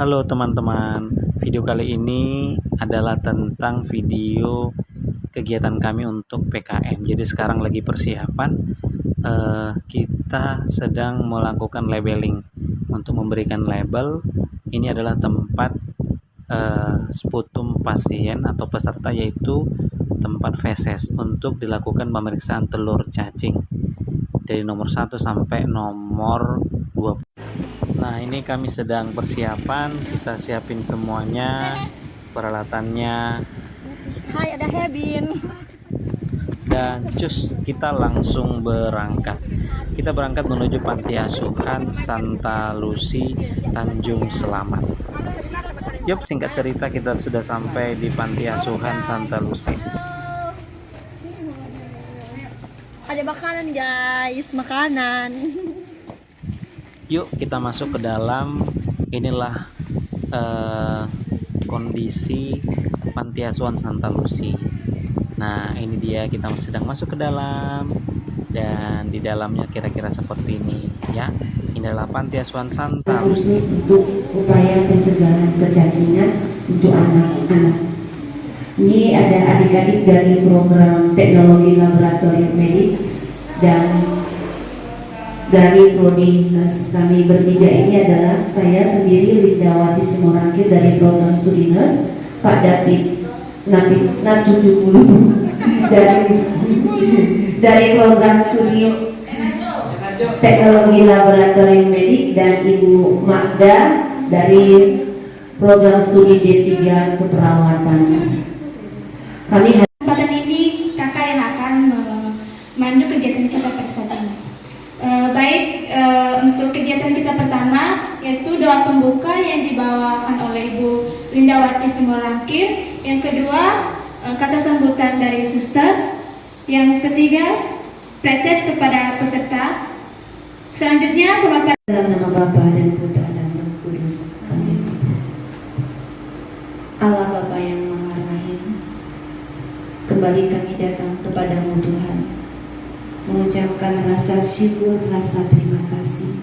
Halo teman-teman, video kali ini adalah tentang video kegiatan kami untuk PKM. Jadi sekarang lagi persiapan, kita sedang melakukan labeling. Untuk memberikan label, ini adalah tempat sputum pasien atau peserta, yaitu tempat feses untuk dilakukan pemeriksaan telur cacing dari nomor 1 sampai nomor 20. Nah, ini kami sedang persiapan, kita siapin semuanya, peralatannya, Hai, ada Hebin. dan cus, kita langsung berangkat. Kita berangkat menuju Panti Asuhan Santa Lucy, Tanjung Selamat. Yup, singkat cerita kita sudah sampai di Panti Asuhan Santa Lucy. Ada makanan guys, makanan. Yuk kita masuk ke dalam. Inilah kondisi Panti Asuhan Santa Lucy. Nah, ini dia, kita sedang masuk ke dalam, dan di dalamnya kira-kira seperti ini ya. Ini adalah Panti Asuhan Santa Lucy. Untuk upaya pencegahan kecacingan untuk anak-anak. Ini ada adik-adik dari program teknologi laboratorium medik dan dari prodi nurse. Kami bertiga ini adalah saya sendiri Lindawati Simorangkir dari program studi nurse, Pak David Nat 70 dari program studi teknologi laboratorium medik, dan Ibu Magda dari program studi D3 keperawatan. Kami Kesempatan ini kakak yang akan memandu kegiatan kita pada saat ini. Untuk kegiatan kita pertama yaitu doa pembuka yang dibawakan oleh Ibu Lindawati Simorangkir. Yang kedua, kata sambutan dari suster. Yang ketiga, pretes kepada peserta. Selanjutnya pemaparan. dalam nama Bapa dan Putra dan Roh Kudus. Amin. Allah Bapa yang Maha Rahim, kembali kami datang kepadamu Tuhan, mengucapkan rasa syukur, rasa terima kasih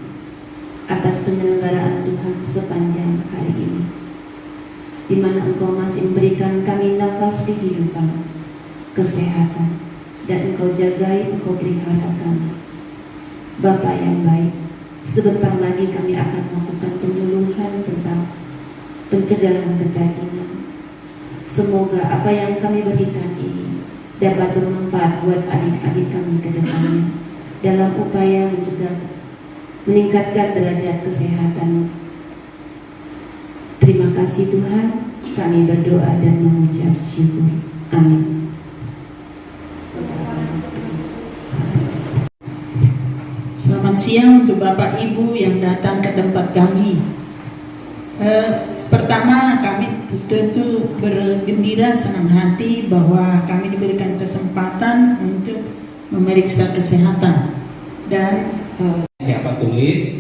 atas penyelenggaraan Tuhan sepanjang hari ini, di mana Engkau masih memberikan kami nafas kehidupan, kesehatan, dan Engkau jagai, Engkau pelihara kami. Bapa yang baik, sebentar lagi kami akan melakukan penyuluhan tentang pencegahan kecacingan. Semoga apa yang kami berikan ini dapat bermanfaat buat adik-adik kami ke depannya dalam upaya meningkatkan derajat kesehatan. Terima kasih Tuhan, kami berdoa dan mengucap syukur. Amin. Selamat siang untuk Bapak Ibu yang datang ke tempat kami. Pertama, kami tentu bergembira, senang hati bahwa kami diberikan kesempatan untuk memeriksa kesehatan. Dan siapa tulis?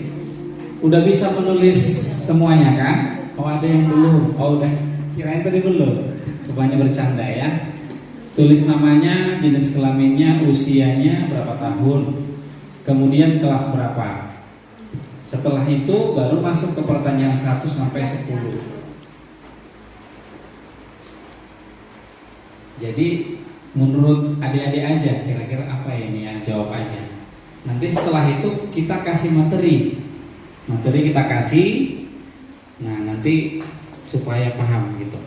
Udah bisa menulis semuanya kan? Oh, ada yang belum. Oh, udah. Kirain tadi belum. Rupanya bercanda ya. Tulis namanya, jenis kelaminnya, usianya berapa tahun, kemudian kelas berapa. Setelah itu baru masuk ke pertanyaan 1 sampai 10. Jadi menurut adik-adik aja kira-kira apa ini ya, jawab aja. Nanti setelah itu kita kasih materi kita kasih. Nah, nanti supaya paham gitu.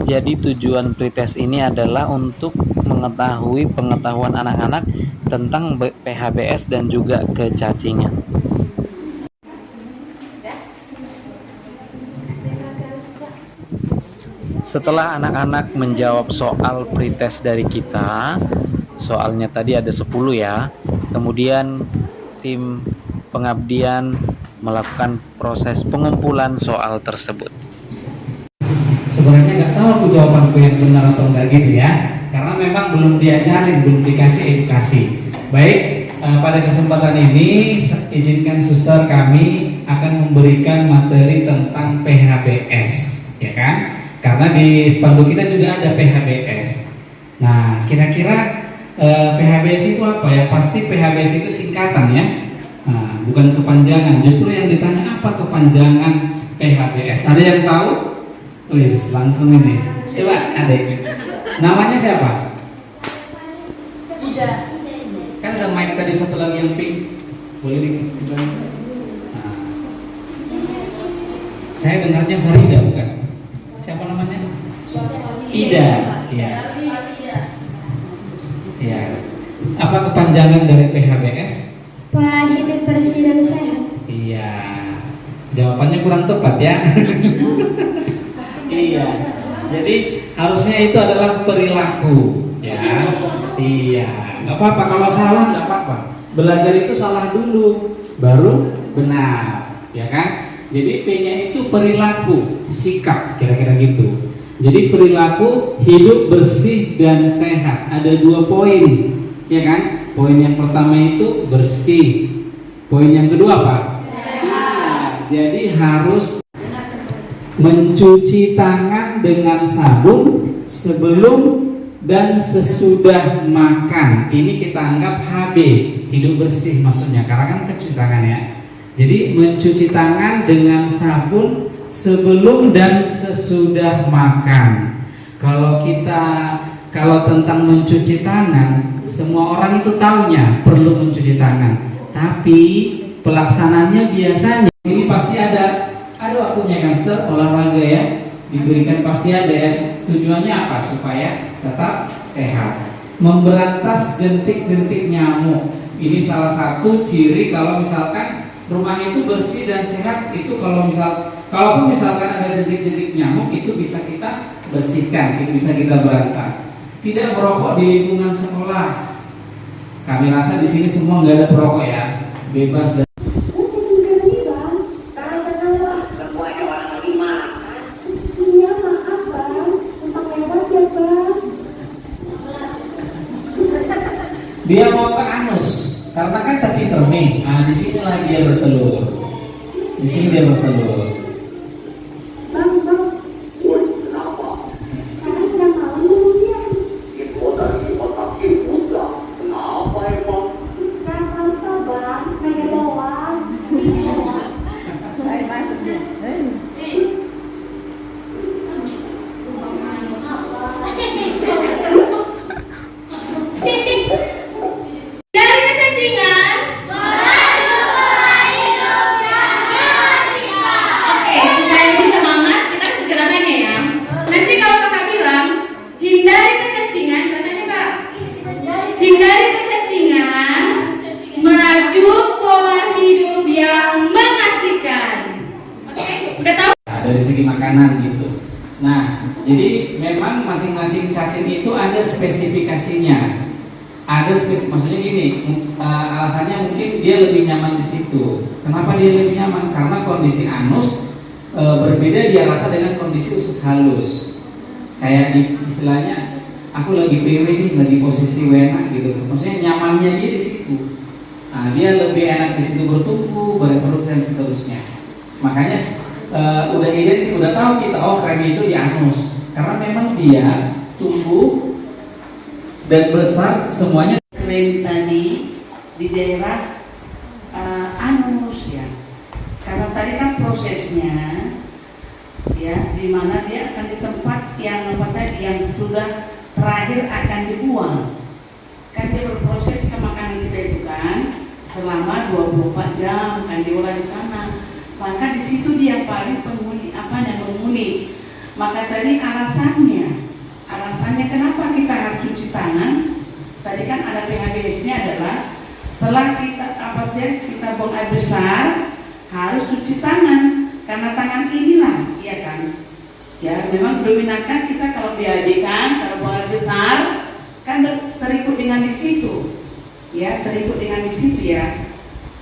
Jadi tujuan pretest ini adalah untuk mengetahui pengetahuan anak-anak tentang PHBS dan juga kecacingan. Setelah anak-anak menjawab soal pretest dari kita, soalnya tadi ada 10 ya, kemudian tim pengabdian melakukan proses pengumpulan soal tersebut. Sebenarnya nggak tahu aku jawabanku yang benar atau enggak gitu ya, karena memang belum diajarin, belum dikasih edukasi. Baik, pada kesempatan ini izinkan suster kami akan memberikan materi tentang PHBS, ya kan? Karena di spanduk kita juga ada PHBS. Nah, kira-kira PHBS itu apa ya? Pasti PHBS itu singkatan ya, Nah, bukan kepanjangan. Justru yang ditanya apa kepanjangan PHBS? Ada yang tahu? Wis, langsung ini. Coba adek. Namanya siapa? Tidak. Kan ada mic tadi satu lagi yang pink. Boleh kita. Nah. Saya dengarnya Farida bukan? Siapa namanya? Ida. Iya. Iya. Apa kepanjangan dari PHBS? Pola hidup bersih dan sehat. Iya. Jawabannya kurang tepat ya. Iya. Jadi harusnya itu adalah perilaku, ya. Iya. Nggak apa-apa kalau salah, nggak apa-apa. Belajar itu salah dulu, baru benar, ya kan? Jadi P-nya itu perilaku, sikap, kira-kira gitu. Jadi perilaku hidup bersih dan sehat. Ada 2 poin, ya kan? Poin yang pertama itu bersih. Poin yang kedua apa? Sehat. Jadi harus mencuci tangan dengan sabun sebelum dan sesudah makan. Ini kita anggap HB, hidup bersih maksudnya, karena kan cuci tangan ya. Jadi mencuci tangan dengan sabun sebelum dan sesudah makan. Kalau tentang mencuci tangan, semua orang itu taunya perlu mencuci tangan. Tapi pelaksananya biasanya ini pasti ada waktunya kan, olahraga ya, diberikan pasti ada ya. Tujuannya apa? Supaya tetap sehat, memberantas jentik-jentik nyamuk. Ini salah satu ciri kalau misalkan rumah itu bersih dan sehat. Itu kalaupun misalkan ada jentik-jentik nyamuk, itu bisa kita bersihkan, itu bisa kita berantas. Tidak merokok di lingkungan sekolah. Kami rasa di sini semua nggak ada perokok ya, bebas dan dia mau ke anus karena kan cacing kremi. Nah, di sinilah dia bertelur. Di sini dia bertelur. Dari segi makanan gitu. Nah, jadi memang masing-masing cacing itu ada spesifikasinya. Maksudnya gini, alasannya mungkin dia lebih nyaman di situ. Kenapa dia lebih nyaman? Karena kondisi anus berbeda dia rasa dengan kondisi usus halus. Kayak istilahnya, aku lagi PW nih, lagi posisi wena gitu. Maksudnya nyamannya dia di situ. Nah, dia lebih enak di situ bertumbuh, berreproduksi dan seterusnya. Makanya udah identik, udah tahu kita, oh kremi itu di anus, karena memang dia tumbuh dan besar semuanya. Krem tadi di daerah anus ya, karena tadi kan prosesnya ya, di mana dia akan di tempat yang apa tadi yang sudah terakhir akan dibuang. Kan dia berproses ke makanan kita itu kan selama 24 jam kan diolah di sana. Maka di situ dia paling penghuni menghuni. Maka tadi alasannya kenapa kita harus cuci tangan? Tadi kan ada PHBS-nya adalah setelah kita buang air besar harus cuci tangan, karena tangan inilah, iya kan? Ya memang dominankan kita kalau BAB kan, kalau buang air besar kan terikut dengan di situ, ya terikut dengan di situ ya.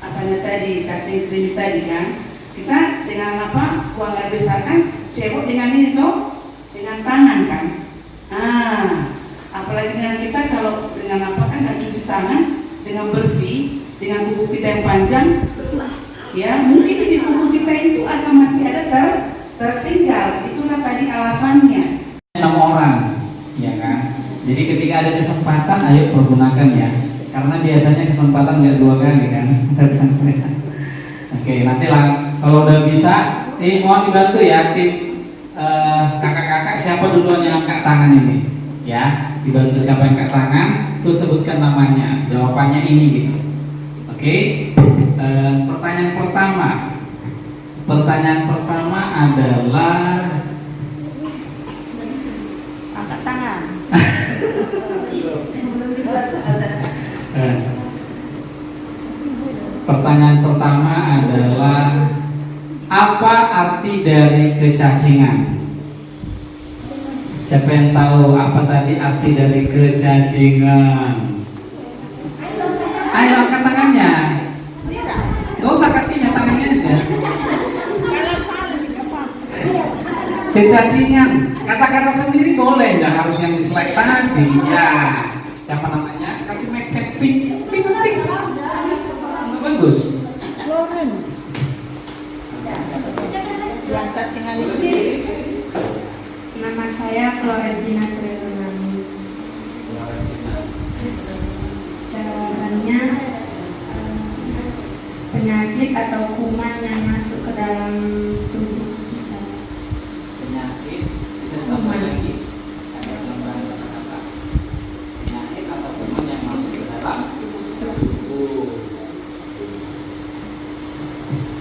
Apanya tadi cacing kremi tadi kan? Kita dengan buang air besar kan cebok dengan ini toh, dengan tangan kan. Apalagi dengan kita kalau dengan kan nggak cuci tangan dengan bersih, dengan tubuh kita yang panjang, ya mungkin di tubuh kita itu akan masih ada tertinggal. Itulah tadi alasannya. 6 orang, ya kan. Jadi ketika ada kesempatan, ayo pergunakan ya. karena biasanya kesempatan nggak 2 kali kan. Oke, nanti lah kalau udah bisa, mohon dibantu ya tim kakak-kakak, siapa duluan yang angkat tangan ini, ya dibantu siapa yang angkat tangan, terus sebutkan namanya, jawabannya ini gitu. Oke, pertanyaan pertama adalah Angkat tangan. pertanyaan pertama adalah apa arti dari kecacingan? Siapa yang tahu apa tadi arti dari kecacingan? Ayo angkat tangannya. Gak usah kakinya, tangannya aja. Kecacingan, kata-kata sendiri boleh, nggak harus yang di slide tadi. Ya, siapa namanya? Kasih mic pink. Nggak bagus. Yang cacingan itu. Nama saya Florentina Trianani. Jawabannya penyakit atau kuman yang masuk ke dalam tubuh kita. Penyakit, bisa tambah lagi. Ada tambahan kata-kata. Penyakit atau kuman yang masuk ke dalam tubuh.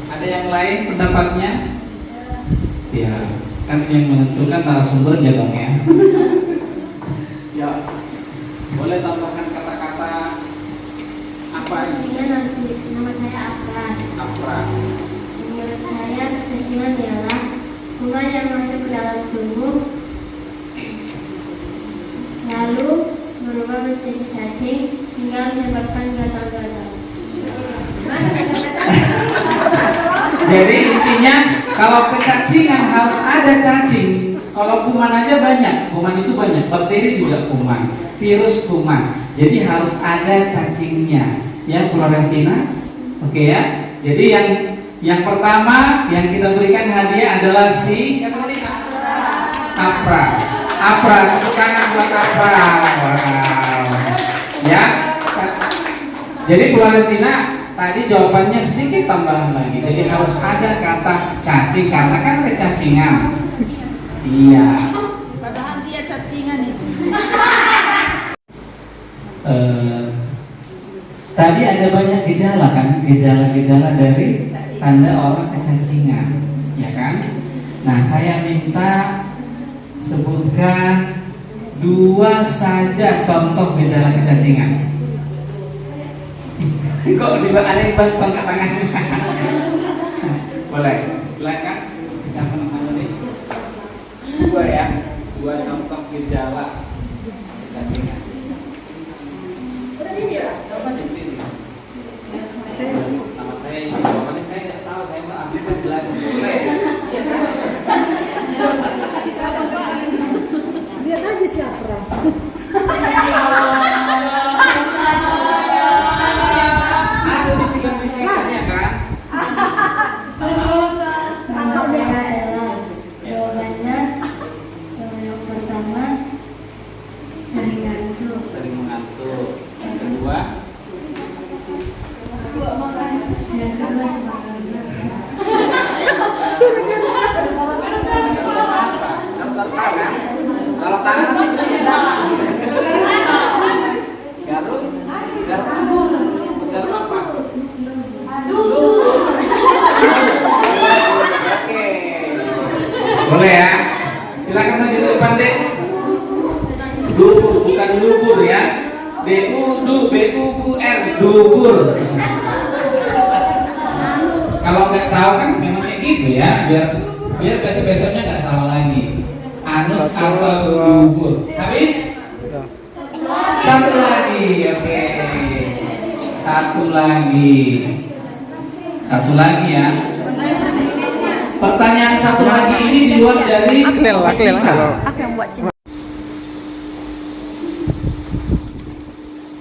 Ada yang lain pendapatnya? Ya, kan yang menentukan narasumbernya dong ya. Ya, boleh tambahkan kata-kata apa ini? Nama saya Afra. Afra. Menurut saya kecacingan ialah kuman yang masuk ke dalam tubuh lalu berubah menjadi cacing hingga menyebabkan gatal-gatal. Jadi intinya kalau kecacingan harus ada cacing. Kalau kuman aja banyak, kuman itu banyak, bakteri juga kuman, virus kuman. Jadi harus ada cacingnya. Ya, Florentina. Oke ya. Jadi yang pertama yang kita berikan hadiah adalah si siapa tadi? Afra. Afra, tepuk tangan buat Afra. Wow. Ya. Jadi Florentina tadi jawabannya sedikit tambahan lagi. Jadi harus ada kata cacing karena kan kecacingan. Iya. Padahal dia cacingan itu. Tadi ada banyak gejala kan, gejala-gejala dari tanda orang kecacingan, ya kan? Nah, saya minta sebutkan 2 saja contoh gejala kecacingan. Kok ada yang bang tangan? Boleh, silakan. Kita menemani nih. 2 ya, 2 contoh gejala kecacingan. Nama saya ini, jawabannya saya tidak tahu, saya mau ambil penjelasan. Boleh. Lihat aja siapa. Ada bisikan-bisikannya kan? Nama saya Ella. Jawabannya yang pertama sering ngantuk. Sering mengantuk. Yang kedua, Yang kedua semakan kalau tangan garuk apa? Oke, boleh ya. Silakan maju ke depan deh. Dubur, bukan dubur ya. D-U-B-U-R, dubur. Kalau nggak tahu kan memang kayak gitu ya, biar besok-besoknya nggak salah lagi. Anus atau dubur. Habis? Satu lagi, oke. Satu lagi ya. Pertanyaan satu lagi ini di luar dari Aku yang buat sini.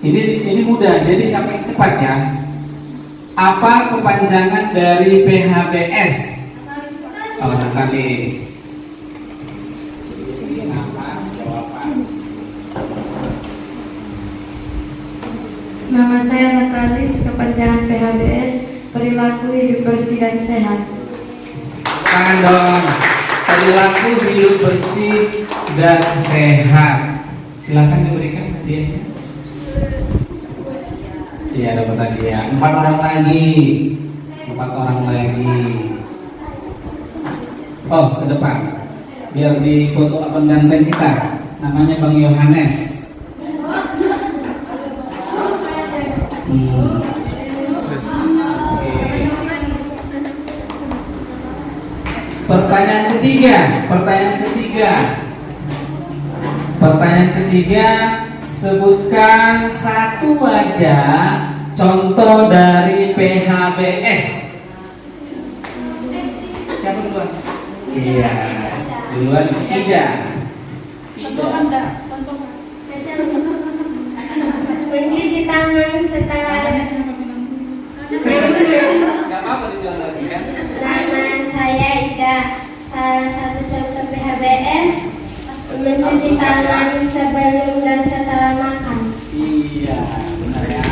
Ini mudah, jadi siapa yang cepat ya? Apa kepanjangan dari PHBS? Oh, Natalis. Apa jawaban? Nama saya Natalis, kepanjangan PHBS, perilaku hidup bersih dan sehat. Tangan dong. Perilaku hidup bersih dan sehat. Silakan diberikan hadiahnya. Iya, dapat hadiah. 4 orang lagi. 4 orang lagi. Oh, ke depan. Biar di foto pengantin kita. Namanya Bang Yohanes. Pertanyaan ketiga, sebutkan satu wajah contoh dari PHBS. Siapa duluan? Iya, duluan si Ida. Mencuci tangan setelah Gak apa-apa dijual lagi kan? Nama saya Ida. Salah satu contoh PHBS mencuci tangan sebelum dan setelah makan. Iya, benar ya.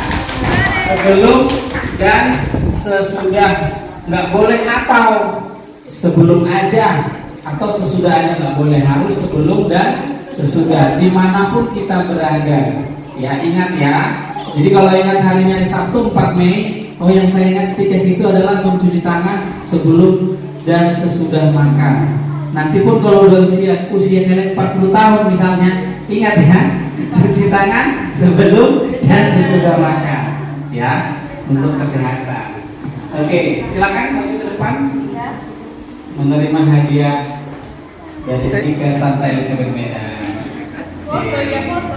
Sebelum dan sesudah, nggak boleh atau sebelum aja atau sesudah aja nggak boleh, harus sebelum dan sesudah dimanapun kita berada. Ya ingat ya. Jadi kalau ingat harinya di Sabtu 4 Mei, oh yang saya ingat stikes itu adalah mencuci tangan sebelum dan sesudah makan. Nanti pun kalau udah usia kalian 40 tahun misalnya, ingat ya, cuci tangan sebelum dan sesudah makan, ya, untuk kesehatan. Oke, silakan maju ke depan. Menerima hadiah dari stikers Santa Elizabeth Medan.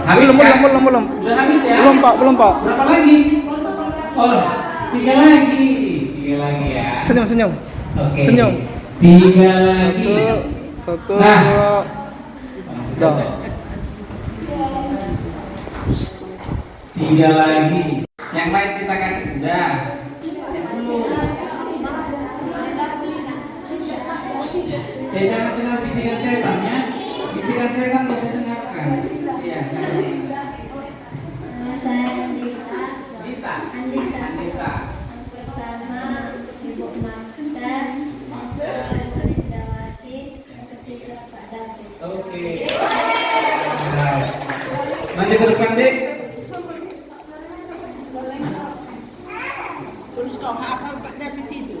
Habis Belum. Udah habis ya? Belum Pak. Berapa lagi? Oh, 3 lagi. 3 lagi ya. Senyum. Oke. Senyum. 3 lagi. Satu, Nah. dua. Dah. 3 lagi. Yang lain kita kasih udah. Yang belum. Jangan dengar bisikan setan ya. Bisikan setan bisa dengarkan. Iya. Nama saya Andita. Andita. Pertama Ibu Magda, Lindawati, yang ketiga Pak David. Oke. Maju ke depan deh. Terus kau hafal Pak David itu?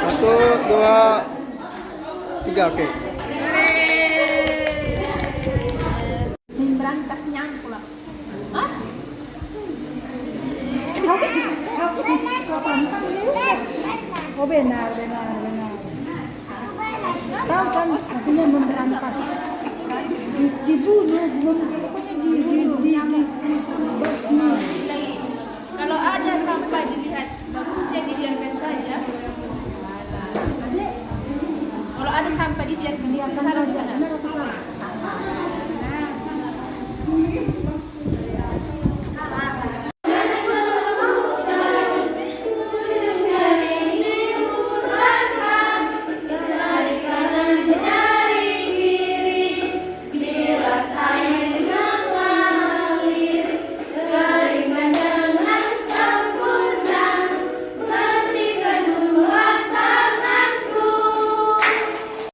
Satu, dua, tiga, oke. Memberantasnya pula. Hah? Oh benar. Tahu kan maksudnya memberantas. Dibunuh, pokoknya bersih. Kalau ada sampah dilihat, bagusnya dibiarkan saja. Kalau ada sampah dibiarkan saja. Benar atau salah?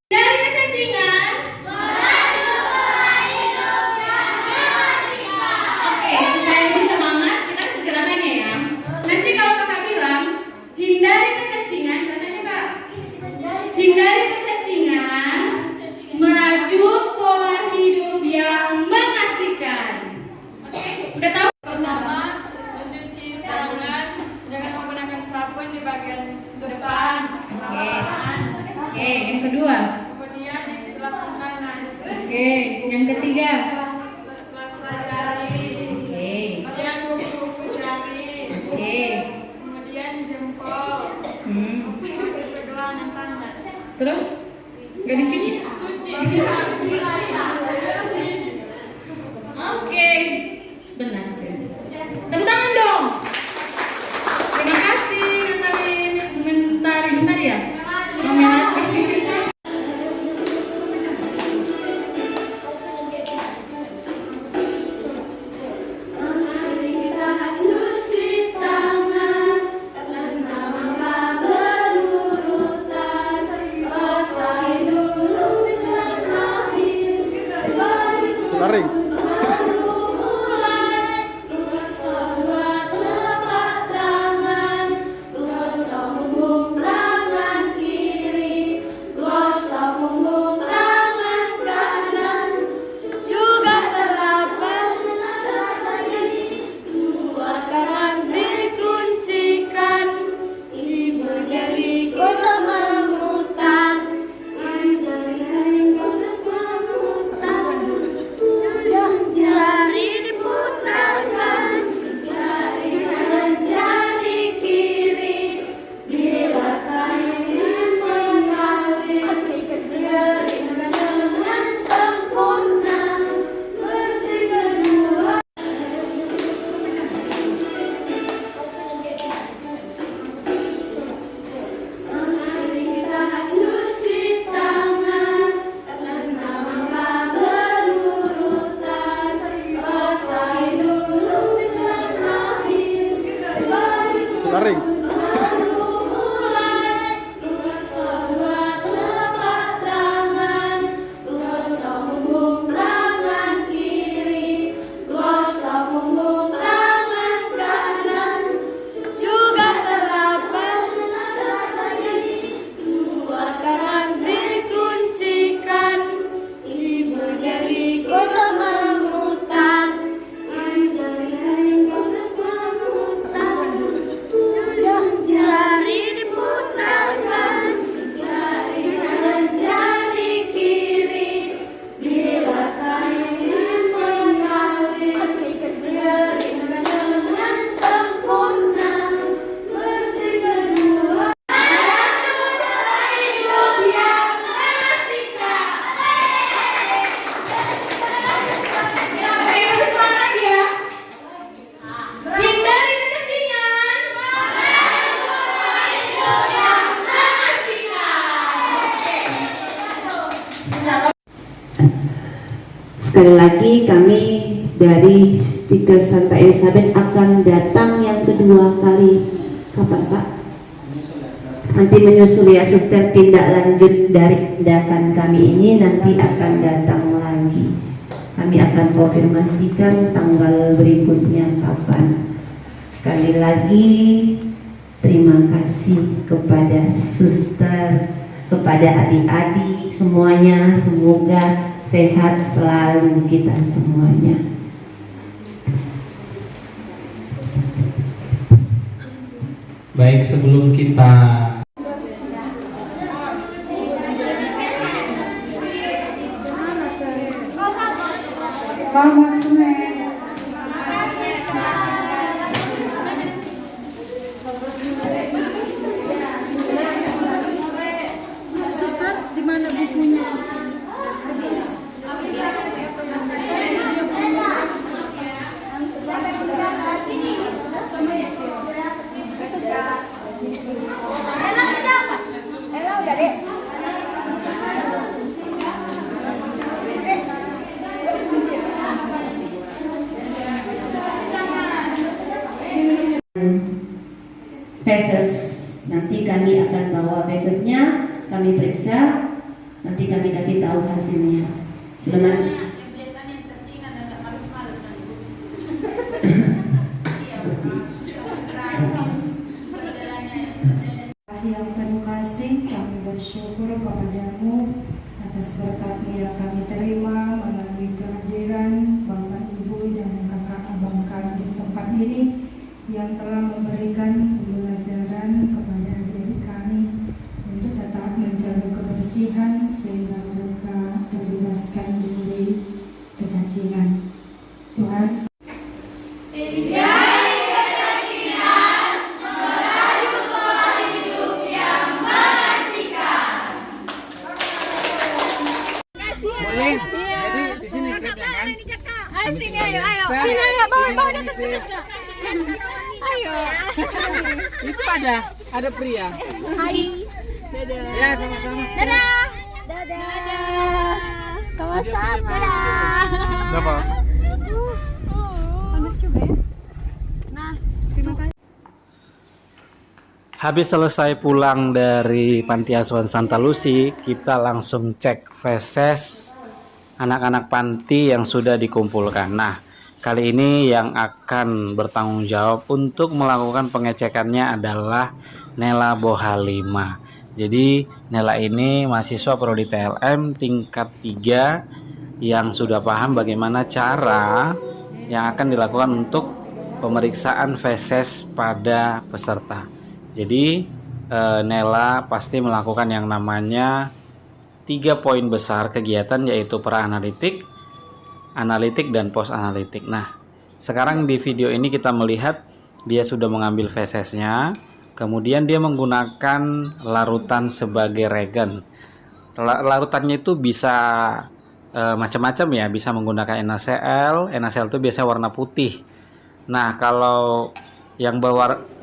Dari kecacingan. Oke, supaya lebih semangat, kita kasih gerakannya ya. Nanti kalau kakak bilang hindari kecacingan, katanya kak, hindari kecacingan, merajut pola hidup yang mengasihkan. Oke, udah tahu? Pertama, mencuci tangan, jangan menggunakan sabun di bagian depan. Oke, yang kedua. Kemudian di belakang kanan. Oke, yang ketiga. Sela-sela jari. Oke, Kemudian kuku jari. oke. Kemudian jempol. Pergelangan tangan. Terus nggak dicuci? Cuci. Oke, benar sih. Tepuk tangan dong. Terima kasih Natalis. Bentar ya. Garing. Sekali lagi kami dari Stiker Santa Elizabeth akan datang yang kedua kali. Kapan Pak? Nanti menyusul ya suster, tindak lanjut dari tindakan kami ini nanti akan datang lagi. Kami akan konfirmasikan tanggal berikutnya kapan. Sekali lagi terima kasih kepada suster, kepada adik-adik semuanya, semoga sehat selalu kita semuanya. Baik, sebelum kita Selamat sore. Suster, di mana bukunya? Feses, nanti kami akan bawa fesesnya, kami periksa, nanti kami kasih tahu hasilnya. Silakan. Yang penuh kasih, kami bersyukur kepadamu atas berkat yang kami terima melalui kehadiran Bapak Ibu dan kakak abang kami di tempat ini yang telah memberikan pembelajaran kepada adik kami untuk tetap menjaga kebersihan sehingga mereka terbebaskan dari kecacingan. Tuhan Sini ayo. Sini ayo, bawa dia ke sini. Ayo. Itu ada pria. Hai. Dadah. Ya, sama-sama. Dadah. Dadah. Sama-sama. Dadah. Apa? Panas juga ya. Nah, terima kasih. Habis selesai pulang dari Panti Asuhan Santa Lucy, kita langsung cek feses anak-anak panti yang sudah dikumpulkan. Nah, kali ini yang akan bertanggung jawab untuk melakukan pengecekannya adalah Nela Bohalima. Jadi Nela ini mahasiswa prodi TLM tingkat 3 yang sudah paham bagaimana cara yang akan dilakukan untuk pemeriksaan feses pada peserta. Jadi Nela pasti melakukan yang namanya 3 poin besar kegiatan, yaitu pra-analitik, analitik, dan post-analitik. Nah, sekarang di video ini kita melihat dia sudah mengambil fesesnya, kemudian dia menggunakan larutan sebagai regen. Larutannya itu bisa macam-macam ya, bisa menggunakan NaCl. NaCl itu biasanya warna putih. Nah, kalau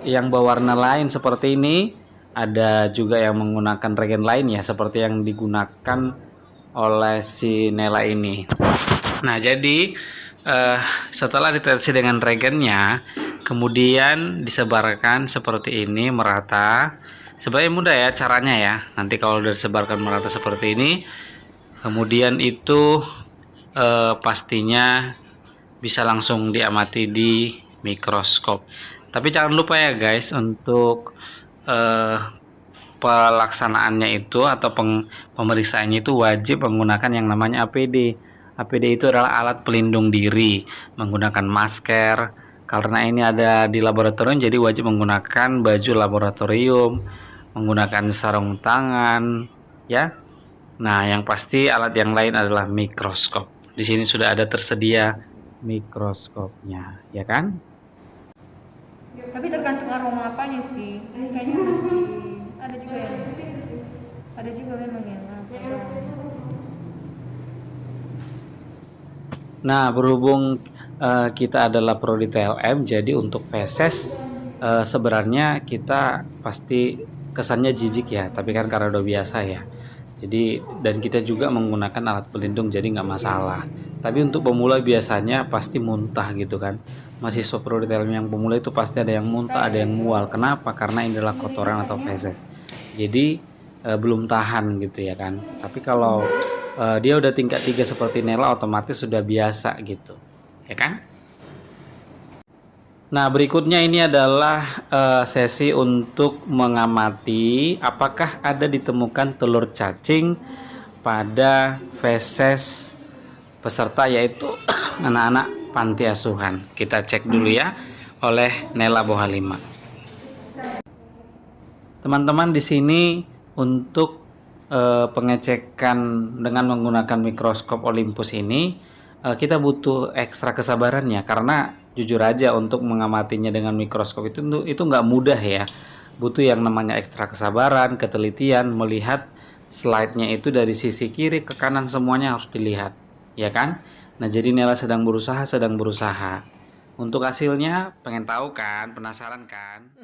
yang berwarna lain seperti ini, ada juga yang menggunakan regen lain ya, seperti yang digunakan oleh si Nela ini. Nah, jadi setelah ditetes dengan regennya, Kemudian disebarkan seperti ini merata. Sebenarnya mudah ya caranya ya. Nanti kalau udah disebarkan merata seperti ini, kemudian itu pastinya bisa langsung diamati di mikroskop. Tapi jangan lupa ya guys, untuk pelaksanaannya itu atau pemeriksaannya itu wajib menggunakan yang namanya APD. APD itu adalah alat pelindung diri, menggunakan masker. Karena ini ada di laboratorium, jadi wajib menggunakan baju laboratorium, menggunakan sarung tangan, ya. Nah, yang pasti alat yang lain adalah mikroskop. Di sini sudah ada tersedia mikroskopnya, ya kan? Tapi tergantung aroma apanya sih. Ini kayaknya masih ada juga ya. Ada juga memang yang Nah, berhubung kita adalah prodi TLM, jadi untuk feses sebenarnya kita pasti kesannya jijik ya, tapi kan karena udah biasa ya. Jadi dan kita juga menggunakan alat pelindung, jadi nggak masalah. Tapi untuk pemula biasanya pasti muntah gitu kan. Mahasiswa prodi TLM yang pemula itu pasti ada yang muntah, ada yang mual. Kenapa? Karena ini adalah kotoran atau feses. Jadi belum tahan gitu ya kan. Tapi kalau dia udah tingkat 3 seperti Nela, otomatis sudah biasa gitu, ya kan? Nah, berikutnya ini adalah sesi untuk mengamati apakah ada ditemukan telur cacing pada feses peserta, yaitu anak-anak panti asuhan. Kita cek dulu ya oleh Nela Bohalima. Teman-teman, di sini untuk pengecekan dengan menggunakan mikroskop Olympus ini kita butuh ekstra kesabarannya, karena jujur aja untuk mengamatinya dengan mikroskop itu nggak mudah ya. Butuh yang namanya ekstra kesabaran, ketelitian, melihat slide-nya itu dari sisi kiri ke kanan semuanya harus dilihat, ya kan? Nah, jadi Nela sedang berusaha. Untuk hasilnya pengen tahu kan, penasaran kan?